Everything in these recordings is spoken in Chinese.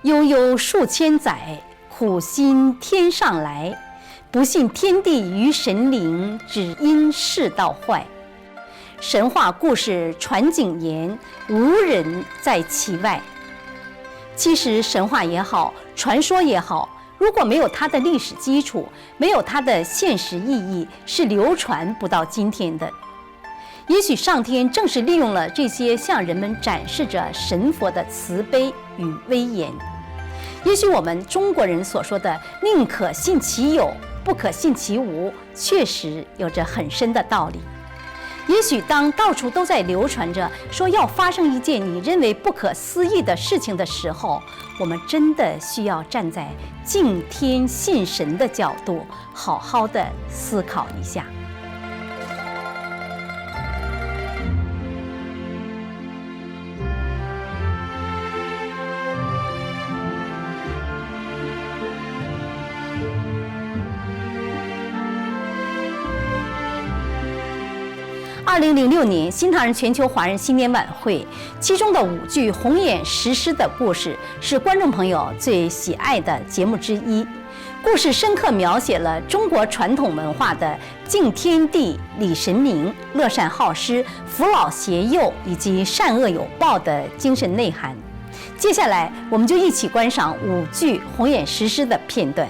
悠悠数千载，苦心天上来。不信天地与神灵，只因世道坏。神话故事传景言，无人在其外。其实神话也好，传说也好，如果没有它的历史基础，没有它的现实意义，是流传不到今天的。也许上天正是利用了这些，向人们展示着神佛的慈悲与威严。也许我们中国人所说的“宁可信其有，不可信其无”，确实有着很深的道理。也许当到处都在流传着说要发生一件你认为不可思议的事情的时候，我们真的需要站在敬天信神的角度，好好的思考一下。2006年，新唐人全球华人新年晚会，其中的5句红眼石狮的故事是观众朋友最喜爱的节目之一。故事深刻描写了中国传统文化的敬天地、礼神明、乐善好施、扶老携幼以及善恶有报的精神内涵。接下来，我们就一起观赏5句红眼石狮的片段。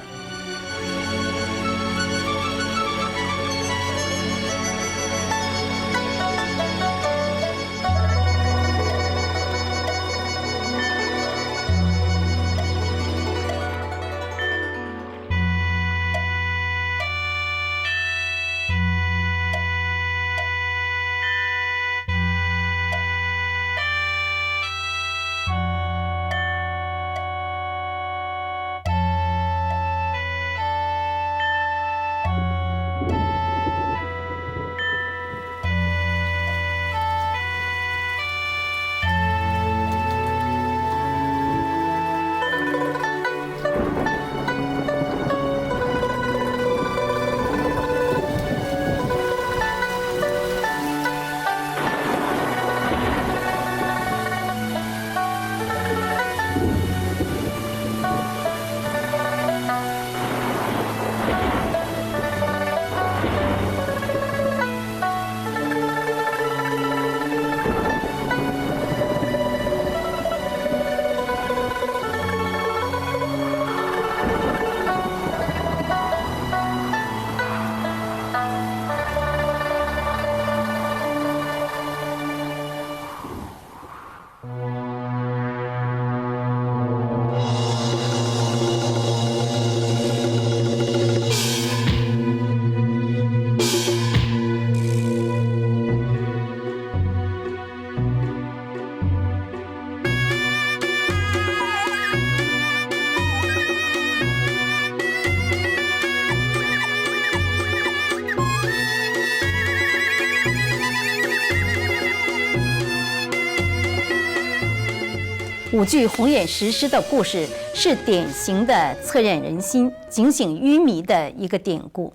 5句红眼石狮的故事是典型的恻隐人心、警醒愚迷的一个典故。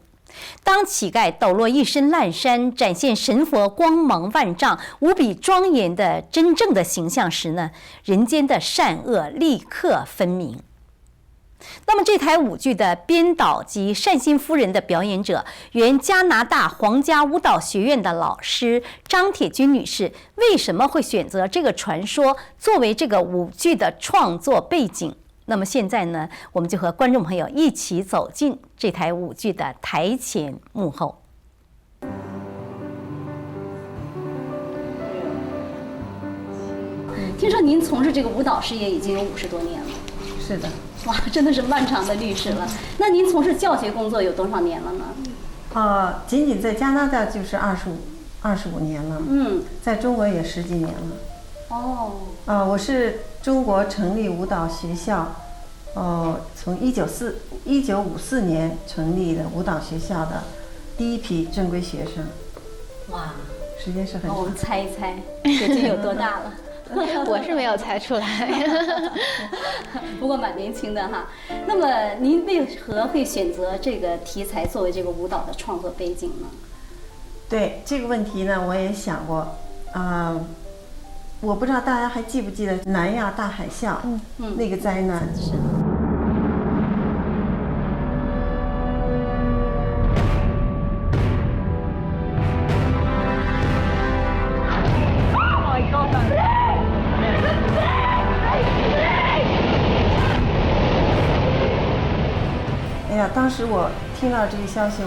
当乞丐抖落一身烂衫，展现神佛光芒万丈、无比庄严的真正的形象时呢，人间的善恶立刻分明。那么这台舞剧的编导及善心夫人的表演者，原加拿大皇家舞蹈学院的老师张铁军女士，为什么会选择这个传说作为这个舞剧的创作背景？那么现在呢，我们就和观众朋友一起走进这台舞剧的台前幕后。听说您从事这个舞蹈事业已经有50多年了。是的。哇，真的是漫长的历史了。那您从事教学工作有多少年了呢？仅仅在加拿大就是25年了。在中国也10几年了。我是中国成立舞蹈学校，从1954年成立的舞蹈学校的第一批正规学生。哇，时间是很长。我们猜一猜，姐姐有多大了？我是没有猜出来，不过蛮年轻的哈。那么您为何会选择这个题材作为这个舞蹈的创作背景呢？对这个问题呢，我也想过。我不知道大家还记不记得南亚大海啸，那个灾难。是。哎呀，当时我听到这个消息，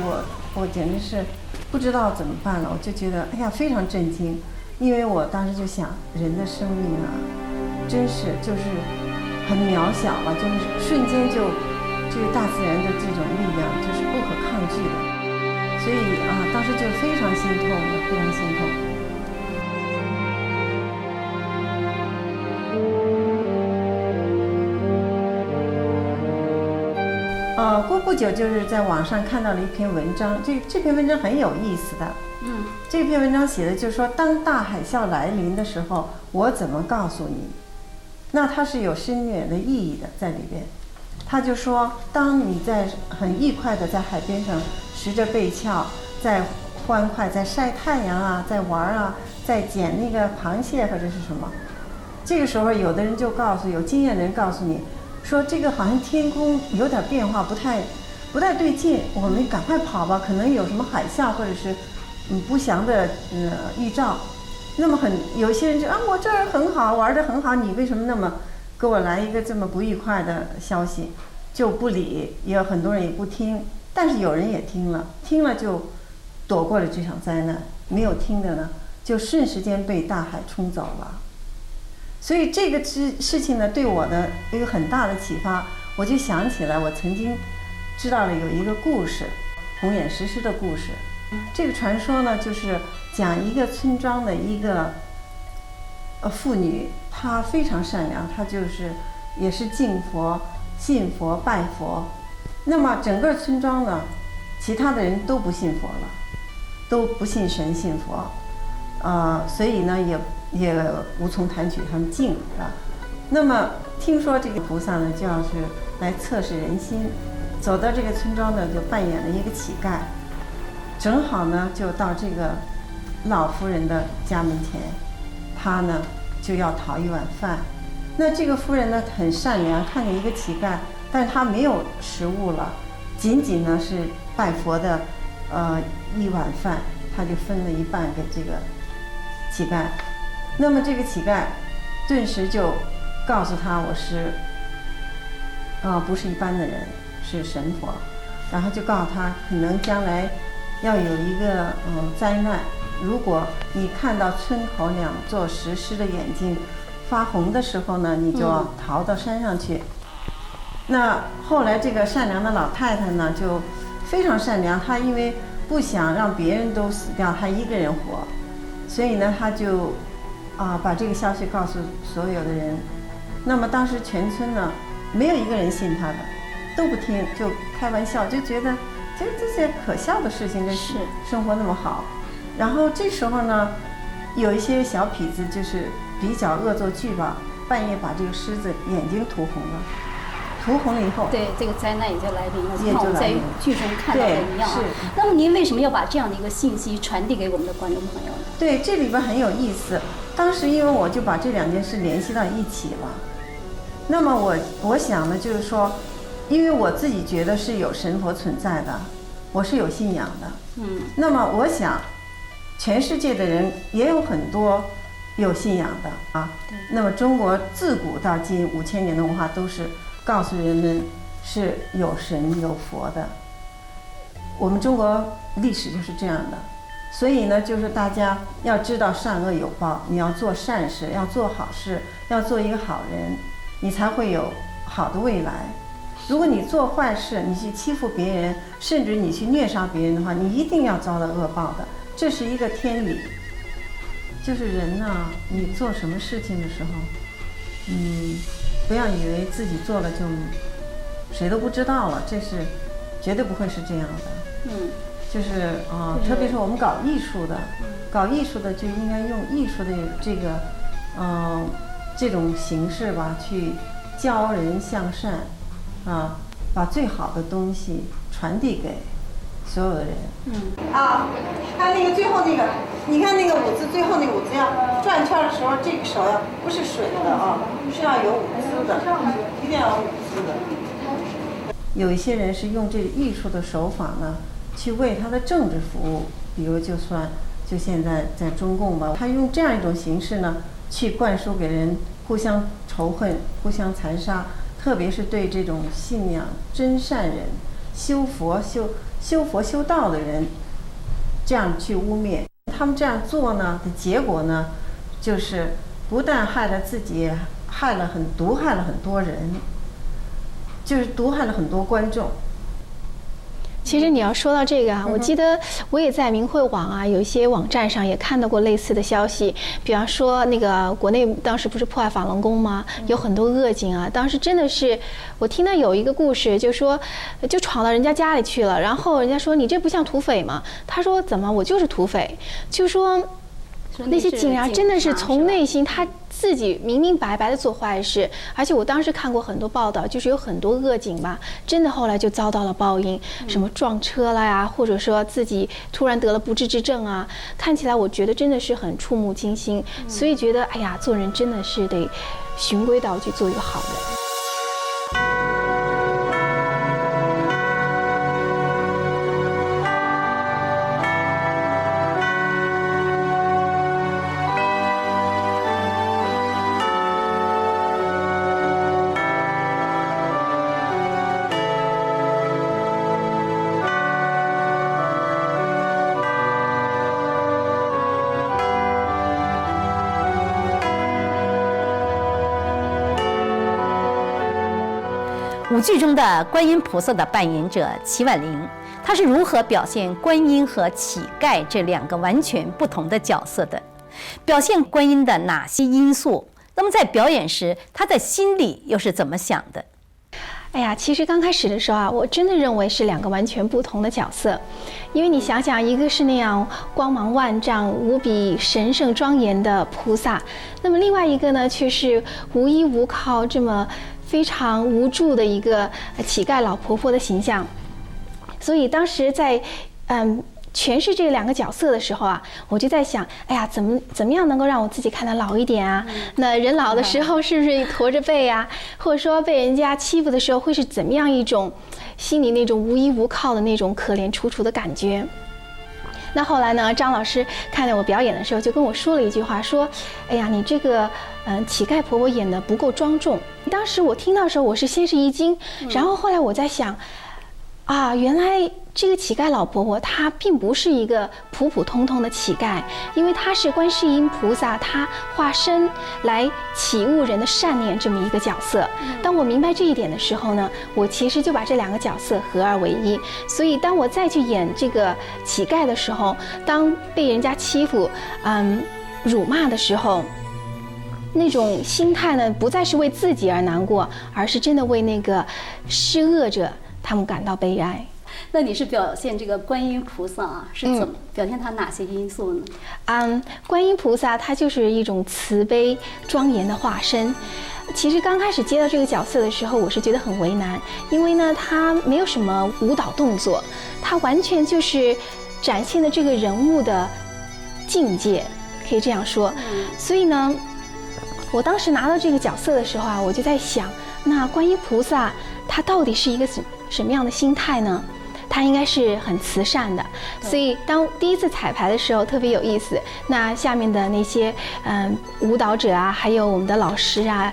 我简直是不知道怎么办了，我就觉得哎呀非常震惊，因为我当时就想，人的生命啊，真是就是很渺小了，就是瞬间就这个大自然的这种力量就是不可抗拒的，所以啊，当时就非常心痛，非常心痛。过不久就是在网上看到了一篇文章，这篇文章很有意思的。这篇文章写的就是说，当大海啸来临的时候，我怎么告诉你？那它是有深远的意义的在里边。他就说，当你在很愉快的在海边上拾着贝壳，在欢快，在晒太阳啊，在玩啊，在捡那个螃蟹或者是什么，这个时候有的人就告诉，有经验的人告诉你。说这个好像天空有点变化，不太对劲，我们赶快跑吧，可能有什么海啸或者是不祥的预兆。那么有些人就我这儿很好，玩得很好，你为什么那么给我来一个这么不愉快的消息？就不理，也有很多人也不听，但是有人也听了就躲过了这场灾难，没有听的呢，就瞬时间被大海冲走了。所以这个事情呢，对我的一个很大的启发，我就想起来我曾经知道了有一个故事，红眼石狮的故事。这个传说呢，就是讲一个村庄的一个妇女，她非常善良，她就是也是敬佛、信佛、拜佛。那么整个村庄呢，其他的人都不信佛了，都不信神、信佛，所以呢也无从谈取他们敬啊。那么听说这个菩萨呢，就要是来测试人心，走到这个村庄呢，就扮演了一个乞丐，正好呢就到这个老妇人的家门前，他呢就要讨一碗饭。那这个夫人呢很善良，看见一个乞丐，但是他没有食物了，仅仅呢是拜佛的一碗饭，他就分了一半给这个乞丐。那么这个乞丐顿时就告诉他，我是不是一般的人，是神佛。然后就告诉他，可能将来要有一个灾难，如果你看到村口两座石狮的眼睛发红的时候呢，你就要逃到山上去。那后来这个善良的老太太呢，就非常善良，她因为不想让别人都死掉，她一个人活，所以呢，她就把这个消息告诉所有的人。那么当时全村呢，没有一个人信她的，都不听，就开玩笑，就觉得其实这些可笑的事情，这是生活那么好。然后这时候呢，有一些小痞子就是比较恶作剧吧，半夜把这个狮子眼睛涂红了。涂红了以后，对，这个灾难也就来临了，就像我们在剧中看到的一样啊。那么您为什么要把这样的一个信息传递给我们的观众朋友呢？对，这里边很有意思。当时因为我就把这两件事联系到一起了。那么我想呢，就是说，因为我自己觉得是有神佛存在的，我是有信仰的。那么我想，全世界的人也有很多有信仰的啊。那么中国自古到今5000年的文化都是告诉人们是有神有佛的，我们中国历史就是这样的。所以呢，就是大家要知道善恶有报，你要做善事，要做好事，要做一个好人，你才会有好的未来。如果你做坏事，你去欺负别人，甚至你去虐杀别人的话，你一定要遭到恶报的，这是一个天理。就是人呢，你做什么事情的时候，不要以为自己做了就谁都不知道了，这是绝对不会是这样的。就是特别是我们搞艺术的，就应该用艺术的这个这种形式吧，去教人向善把最好的东西传递给所有的人。还有那个最后那个。你看那个舞姿，最后那个舞姿要转圈的时候，这个手要不是水的啊，是要有舞姿的，一定要有舞姿的。有一些人是用这个艺术的手法呢，去为他的政治服务，比如就现在在中共吧，他用这样一种形式呢，去灌输给人互相仇恨、互相残杀，特别是对这种信仰真善人、修佛修道的人，这样去污蔑。他们这样做呢的结果呢，就是不但害了自己，毒害了很多人，就是毒害了很多观众。其实你要说到这个啊，我记得我也在明慧网啊，有一些网站上也看到过类似的消息。比方说，那个国内当时不是破坏法轮功吗？有很多恶警啊。当时真的是，我听到有一个故事，就说就闯到人家家里去了，然后人家说你这不像土匪吗？他说怎么我就是土匪？就说那些警察真的是从内心他自己明明白白的做坏事，而且我当时看过很多报道，就是有很多恶警吧，真的后来就遭到了报应，什么撞车了呀，或者说自己突然得了不治之症啊，看起来我觉得真的是很触目惊心，所以觉得哎呀，做人真的是得循规蹈矩，做一个好人。舞剧中的观音菩萨的扮演者齐婉玲，她是如何表现观音和乞丐这两个完全不同的角色的？表现观音的哪些因素？那么在表演时，她在心里又是怎么想的？哎呀，其实刚开始的时候啊，我真的认为是两个完全不同的角色，因为你想想，一个是那样光芒万丈、无比神圣庄严的菩萨，那么另外一个呢，却是无依无靠、这么非常无助的一个乞丐老婆婆的形象。所以当时在诠释这两个角色的时候啊，我就在想，哎呀，怎么样能够让我自己看得老一点啊？那人老的时候是不是驼着背啊？或者说被人家欺负的时候会是怎么样一种心里那种无依无靠的那种可怜楚楚的感觉？那后来呢，张老师看见我表演的时候就跟我说了一句话，说，哎呀，你这个乞丐婆婆演得不够庄重。当时我听到的时候，我是先是一惊，然后后来我在想，啊，原来这个乞丐老婆婆她并不是一个普普通通的乞丐，因为她是观世音菩萨她化身来启悟人的善念这么一个角色。当我明白这一点的时候呢，我其实就把这两个角色合二为一。所以当我再去演这个乞丐的时候，当被人家欺负辱骂的时候，那种心态呢，不再是为自己而难过，而是真的为那个施恶者他们感到悲哀。那你是表现这个观音菩萨啊，是怎么表现它哪些因素呢？观音菩萨它就是一种慈悲庄严的化身。其实刚开始接到这个角色的时候，我是觉得很为难，因为呢，它没有什么舞蹈动作，它完全就是展现的这个人物的境界，可以这样说。所以呢，我当时拿到这个角色的时候啊，我就在想，那观音菩萨他到底是一个什么样的心态呢？他应该是很慈善的。所以当第一次彩排的时候特别有意思，那下面的那些舞蹈者啊，还有我们的老师啊，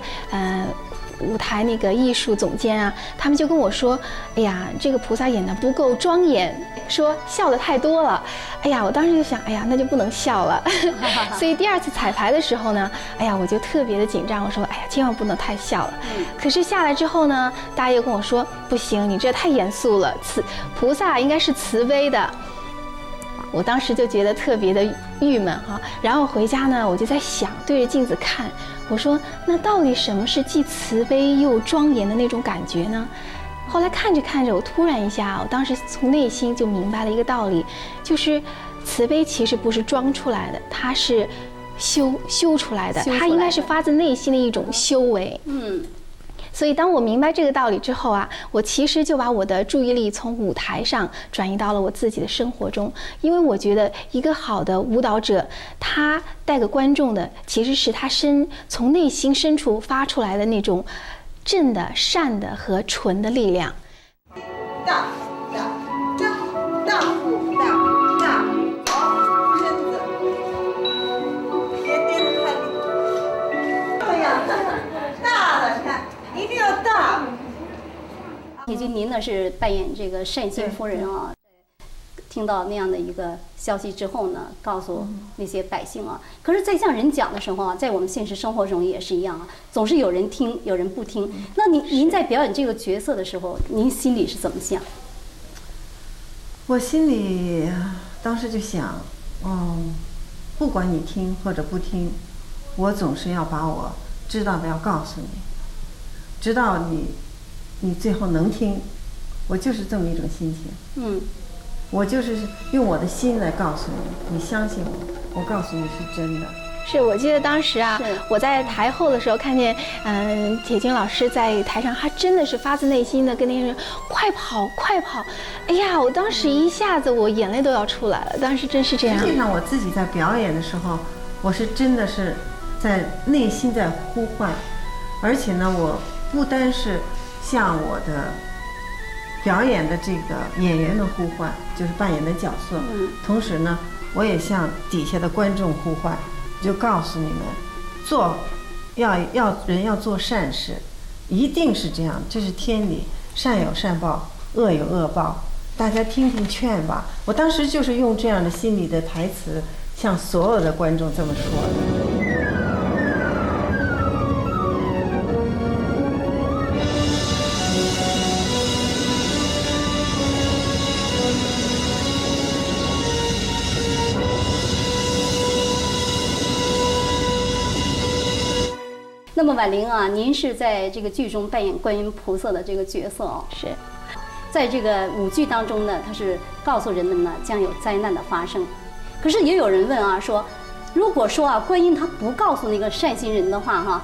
舞台那个艺术总监啊，他们就跟我说，哎呀，这个菩萨演得不够庄严，说笑得太多了。哎呀，我当时就想，哎呀，那就不能笑了。所以第二次彩排的时候呢，哎呀，我就特别的紧张，我说，哎呀，千万不能太笑了。可是下来之后呢，大家又跟我说，不行，你这太严肃了，菩萨应该是慈悲的。我当时就觉得特别的郁闷哈，然后回家呢，我就在想，对着镜子看，我说那到底什么是既慈悲又庄严的那种感觉呢？后来看着看着，我突然一下，我当时从内心就明白了一个道理，就是慈悲其实不是装出来的，它是修出来的，它应该是发自内心的一种修为。所以当我明白这个道理之后啊，我其实就把我的注意力从舞台上转移到了我自己的生活中，因为我觉得一个好的舞蹈者，他带给观众的其实是他从内心深处发出来的那种正的、善的和纯的力量。大步大，好，身子，别盯着看你，这样大了看，一定要大。铁军，您呢是扮演这个单心夫人啊。听到那样的一个消息之后呢，告诉那些百姓啊。可是，在向人讲的时候啊，在我们现实生活中也是一样啊，总是有人听，有人不听。那您在表演这个角色的时候，您心里是怎么想？我心里当时就想，不管你听或者不听，我总是要把我知道的要告诉你，直到你最后能听，我就是这么一种心情。我就是用我的心来告诉你，你相信我，我告诉你是真的。是，我记得当时啊，我在台后的时候看见，铁军老师在台上，他真的是发自内心的跟那些人快跑快跑。哎呀，我当时一下子我眼泪都要出来了，当时真是这样。实际上我自己在表演的时候，我是真的是在内心在呼唤，而且呢，我不单是向我的表演的这个演员的呼唤，就是扮演的角色，同时呢，我也向底下的观众呼唤，就告诉你们，人要做善事，一定是这样，这是天理，善有善报，恶有恶报，大家听听劝吧。我当时就是用这样的心理的台词，向所有的观众这么说的。那么婉玲啊，您是在这个剧中扮演观音菩萨的这个角色哦。是，在这个舞剧当中呢，它是告诉人们呢将有灾难的发生。可是也有人问啊，说如果说啊观音他不告诉那个善心人的话哈，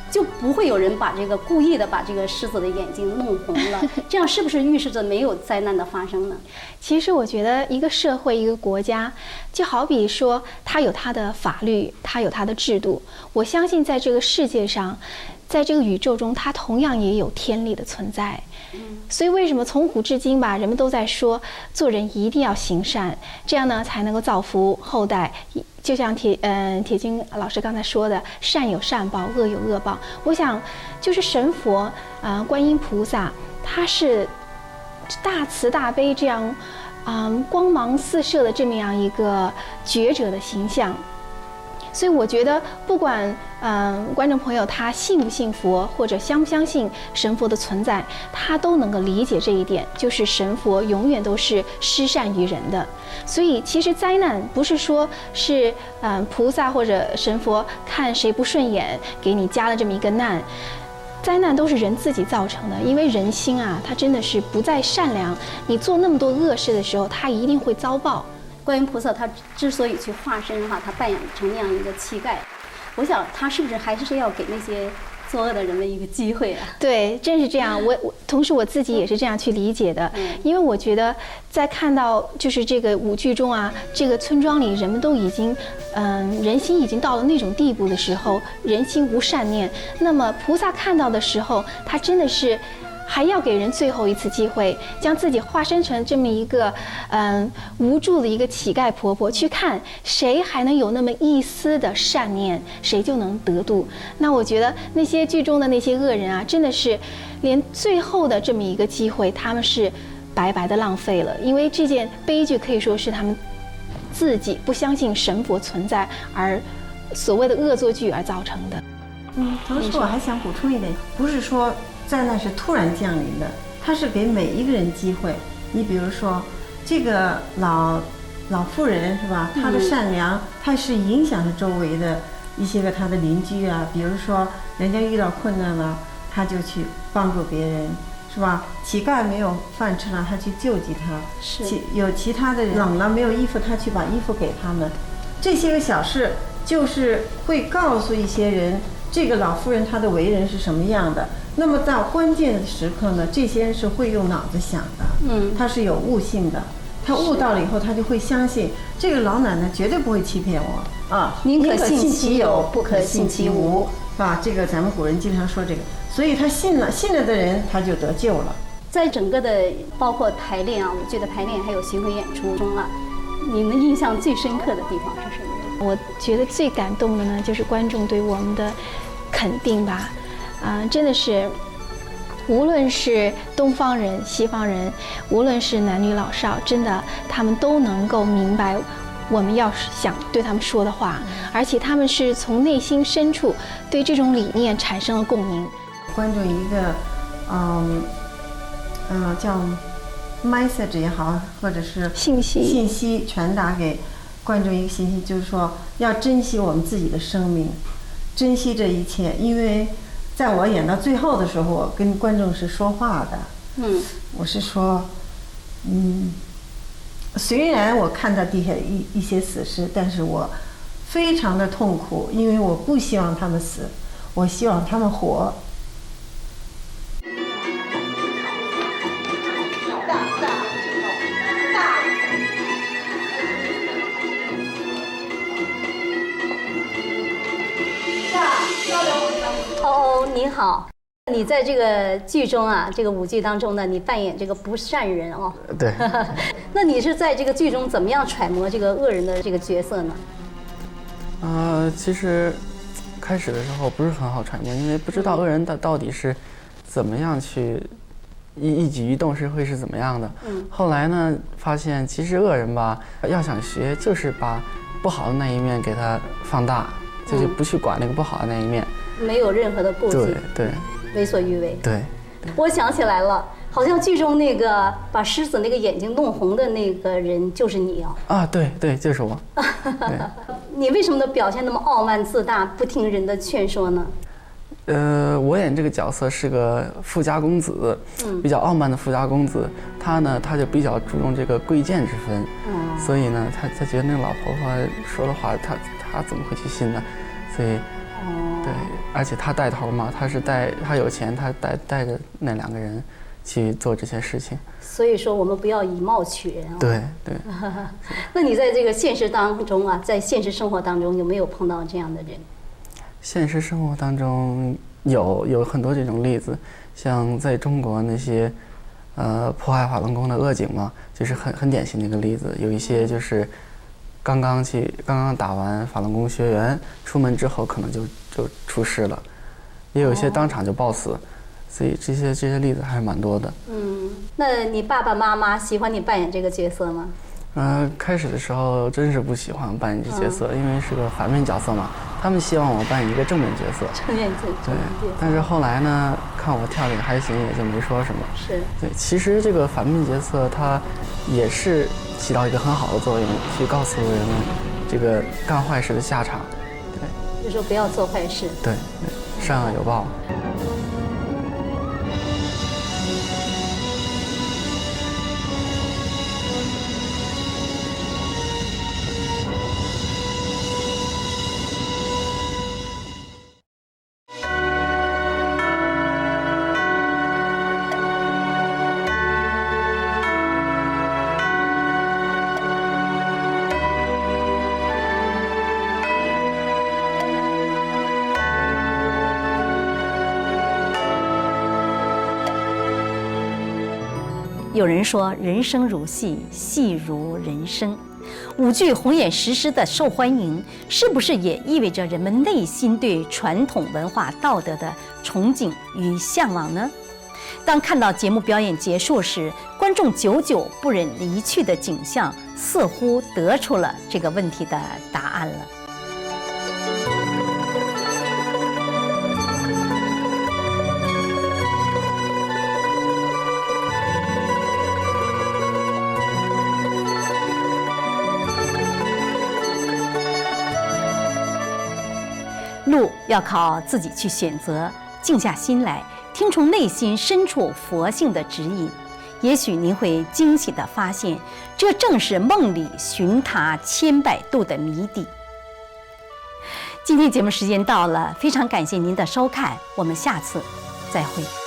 就不会有人把这个故意的把这个狮子的眼睛弄红了，这样是不是预示着没有灾难的发生呢？其实我觉得一个社会一个国家，就好比说它有它的法律，它有它的制度。我相信在这个世界上，在这个宇宙中，它同样也有天理的存在。所以为什么从古至今吧，人们都在说做人一定要行善，这样呢才能够造福后代。就像铁军老师刚才说的，善有善报，恶有恶报。我想就是神佛观音菩萨，他是大慈大悲这样光芒四射的这么样一个觉者的形象。所以我觉得不管观众朋友他信不信佛，或者相不相信神佛的存在，他都能够理解这一点，就是神佛永远都是施善于人的。所以其实灾难不是说是菩萨或者神佛看谁不顺眼给你加了这么一个难，灾难都是人自己造成的。因为人心啊，它真的是不再善良，你做那么多恶事的时候，他一定会遭报。观音菩萨他之所以去化身哈，他扮演成那样一个乞丐，我想他是不是还是要给那些作恶的人们一个机会啊？对，真是这样。我同时我自己也是这样去理解的，因为我觉得在看到就是这个舞剧中啊，这个村庄里人们都已经人心已经到了那种地步的时候，人心无善念。那么菩萨看到的时候，他真的是还要给人最后一次机会，将自己化身成这么一个无助的一个乞丐婆婆，去看谁还能有那么一丝的善念，谁就能得度。那我觉得那些剧中的那些恶人啊，真的是连最后的这么一个机会，他们是白白的浪费了。因为这件悲剧可以说是他们自己不相信神佛存在，而所谓的恶作剧而造成的。同时我还想补充一点，不是说灾难是突然降临的，它是给每一个人机会。你比如说这个老妇人是吧，她的善良，她是影响着周围的一些个她的邻居啊，比如说人家遇到困难了，她就去帮助别人，是吧？乞丐没有饭吃了，她去救济他；有其他的人冷了没有衣服，她去把衣服给他们。这些个小事就是会告诉一些人，这个老妇人她的为人是什么样的。那么到关键的时刻呢，这些人是会用脑子想的，他是有悟性的，他悟到了以后，他就会相信这个老奶奶绝对不会欺骗我啊，宁可信其有，不可信其无，是吧？这个咱们古人经常说这个，所以他信了的人他就得救了。在整个的包括排练啊，舞剧的排练还有巡回演出中啊，你们印象最深刻的地方是什么？我觉得最感动的呢，就是观众对我们的肯定吧，真的是，无论是东方人、西方人，无论是男女老少，真的他们都能够明白我们要想对他们说的话，而且他们是从内心深处对这种理念产生了共鸣。观众一个，叫 message 也好，或者是信息传达给观众一个信息，就是说要珍惜我们自己的生命，珍惜这一切。因为在我演到最后的时候，我跟观众是说话的，我是说，虽然我看到地下一些死尸，但是我非常的痛苦，因为我不希望他们死，我希望他们活。你好，你在这个剧中啊，这个舞剧当中呢，你扮演这个不善人哦。对。那你是在这个剧中怎么样揣摩这个恶人的这个角色呢？其实开始的时候不是很好揣摩，因为不知道恶人到底是怎么样去一举一动会是怎么样的。后来呢，发现其实恶人吧，要想学就是把不好的那一面给它放大，就是不去管那个不好的那一面。没有任何的顾忌，对，为所欲为。对，我想起来了，好像剧中那个把狮子那个眼睛弄红的那个人就是你哦。对，就是我。对。你为什么表现那么傲慢自大，不听人的劝说呢？我演这个角色是个富家公子，比较傲慢的富家公子。他就比较注重这个贵贱之分，所以呢，他觉得那个老婆婆说的话，他怎么会去信呢？所以。对，而且他带头嘛，他有钱，他带着那2个人去做这些事情。所以说，我们不要以貌取人啊。对。那你在这个现实当中啊，在现实生活当中有没有碰到这样的人？现实生活当中有很多这种例子，像在中国那些破坏法轮功的恶警嘛，就是很典型的一个例子。有一些就是刚刚打完法轮功学员，出门之后可能就出事了，也有一些当场就暴死，所以这些例子还是蛮多的。那你爸爸妈妈喜欢你扮演这个角色吗？开始的时候真是不喜欢扮演这角色，因为是个反面角色嘛，他们希望我扮演一个正面角色。正面角色。对，但是后来呢，看我跳的也还行，也就没说什么。是。对，其实这个反面角色它也是起到一个很好的作用，去告诉人们这个干坏事的下场。对。就说不要做坏事。对，善恶有报。有人说人生如戏，戏如人生。舞剧红眼石狮的受欢迎，是不是也意味着人们内心对传统文化道德的憧憬与向往呢？当看到节目表演结束时，观众久久不忍离去的景象，似乎得出了这个问题的答案了。路要靠自己去选择，静下心来，听从内心深处佛性的指引，也许您会惊喜地发现，这正是梦里寻他千百度的谜底。今天节目时间到了，非常感谢您的收看，我们下次再会。